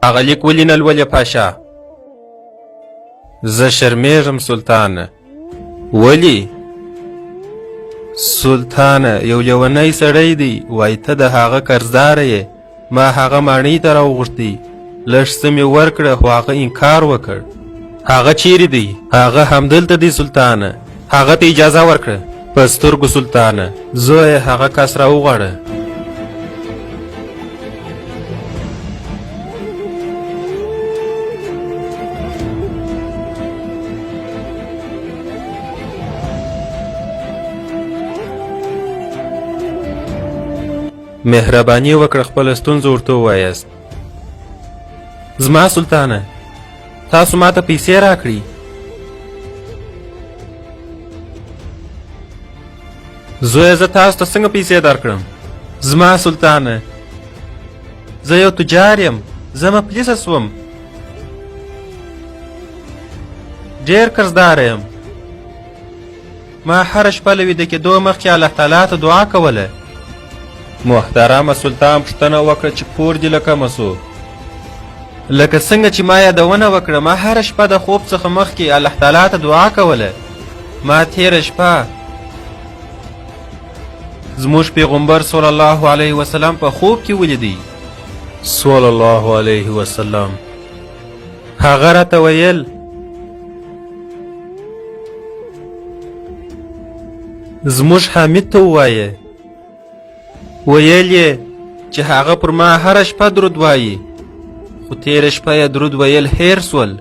هغه لیک ولې نه لولې پاشا؟ زه شرمېږم سلطانه. ولې؟ سلطانه یو لیونی سړی دی، وایي ته د هغه قرضداره یې. ما هغه ماڼۍ ته راوغوښتی، لږ څه مې ورکړه خو هغه انکار وکړ. هغه چیرې دی؟ هغه همدلته دی سلطانه. هغه ته اجازه ورکړه. په سترګو سلطانه. زویه هغه کس راوغواړه. مهرباني وکړه خپله ستونزه ورته ووایاست. زما سلطانه تاسو ماته پیسې راکړي. زویه زه تاسو ته څنګه پیسې درکړم؟ زما سلطانه زه یو تجار یم، زه مفلسه سوم، ډېر قرضداره یم. ما هره شپه له ویده کېدو مخکې الله تعالی ته دعا کوله. محترمه سلطان پوښتنه وکړه چې پور دې له کومه سو؟ لکه څنګه چې ما یادونه وکړه، ما هره شپه د خوب څخه مخکې الله تعالی ته دعا کوله. ما تېره شپه زموږ پیغمبر صلی الله علیه وسلم په خوب کې ولیدی. صلی الله علیه وسلم. هغه راته ویل زموږ حامد ته ووایه. ویل یې چې هغه پر ما هره شپه درود وایي، خو تېره شپه یې درود ویل هیر سول.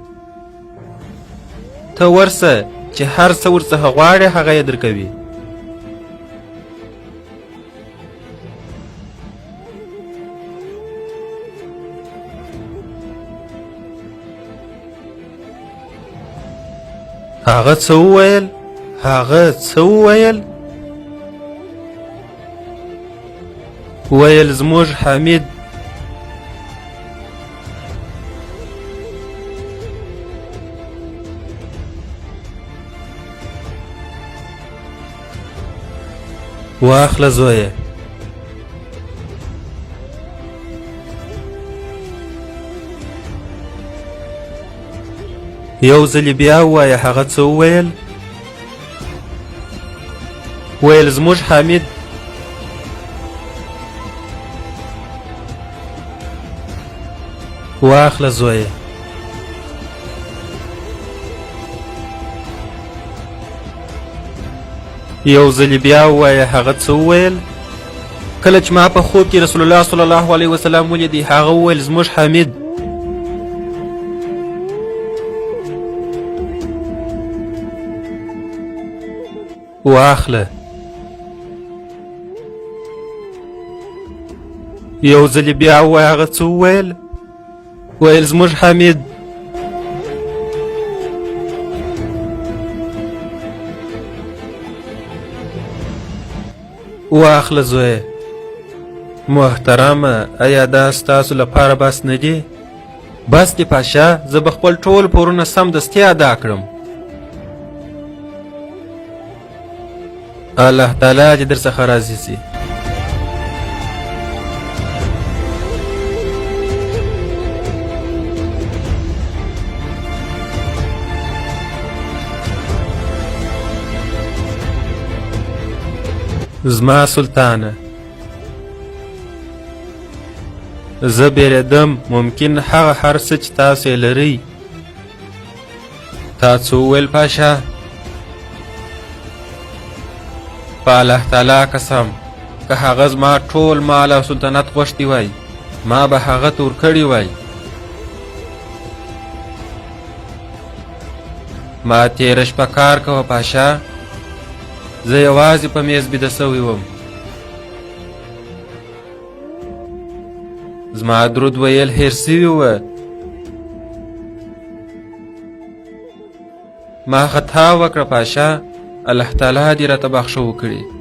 ته ورسه چې هر څه ورڅخه غواړې هغه یې درکوي. هغه څه وویل؟ هغه څه وویل؟ ویل زموږ حمید واخله زویه. یو ځلې بیا ووایه هغه څه وویل؟ ویل زموږ حمید واخله زویه. یو ځلې بیا ووایه هغه څه وویل؟ کله چې ما په خوب کې رسول الله صلی الله علیه وسلم ولیدی، هغه وویل زموږ حمید. واخله. یو ځلې بیا ووایه هغه څه وویل؟ ویل زموږ حمید. واخله زویه. محترمه ایا دا ستاسو لپاره بس نه دی؟ بس دی پاشا، زه به خپل ټول پورونه سمدستي ادا کړم. الله تعالی دې درڅخه راضي سي. زما سلطانه زه بیریدم ممکن هغه هر څه چې تاسو یې لرئ. تا څه وویل پاشا؟ په الله تعالی قسم که هغه زما ټول مال او سلطنت غوښتي وای، ما به هغه ته ورکړی وای. ما تېره شپه کار کوه پاشا، زه یوازې په میز بیده سوی وم. زما درود ویل هیر سوي وه. ما خطا وکړه پاشا، الله تعالی دې راته بخښه وکړي.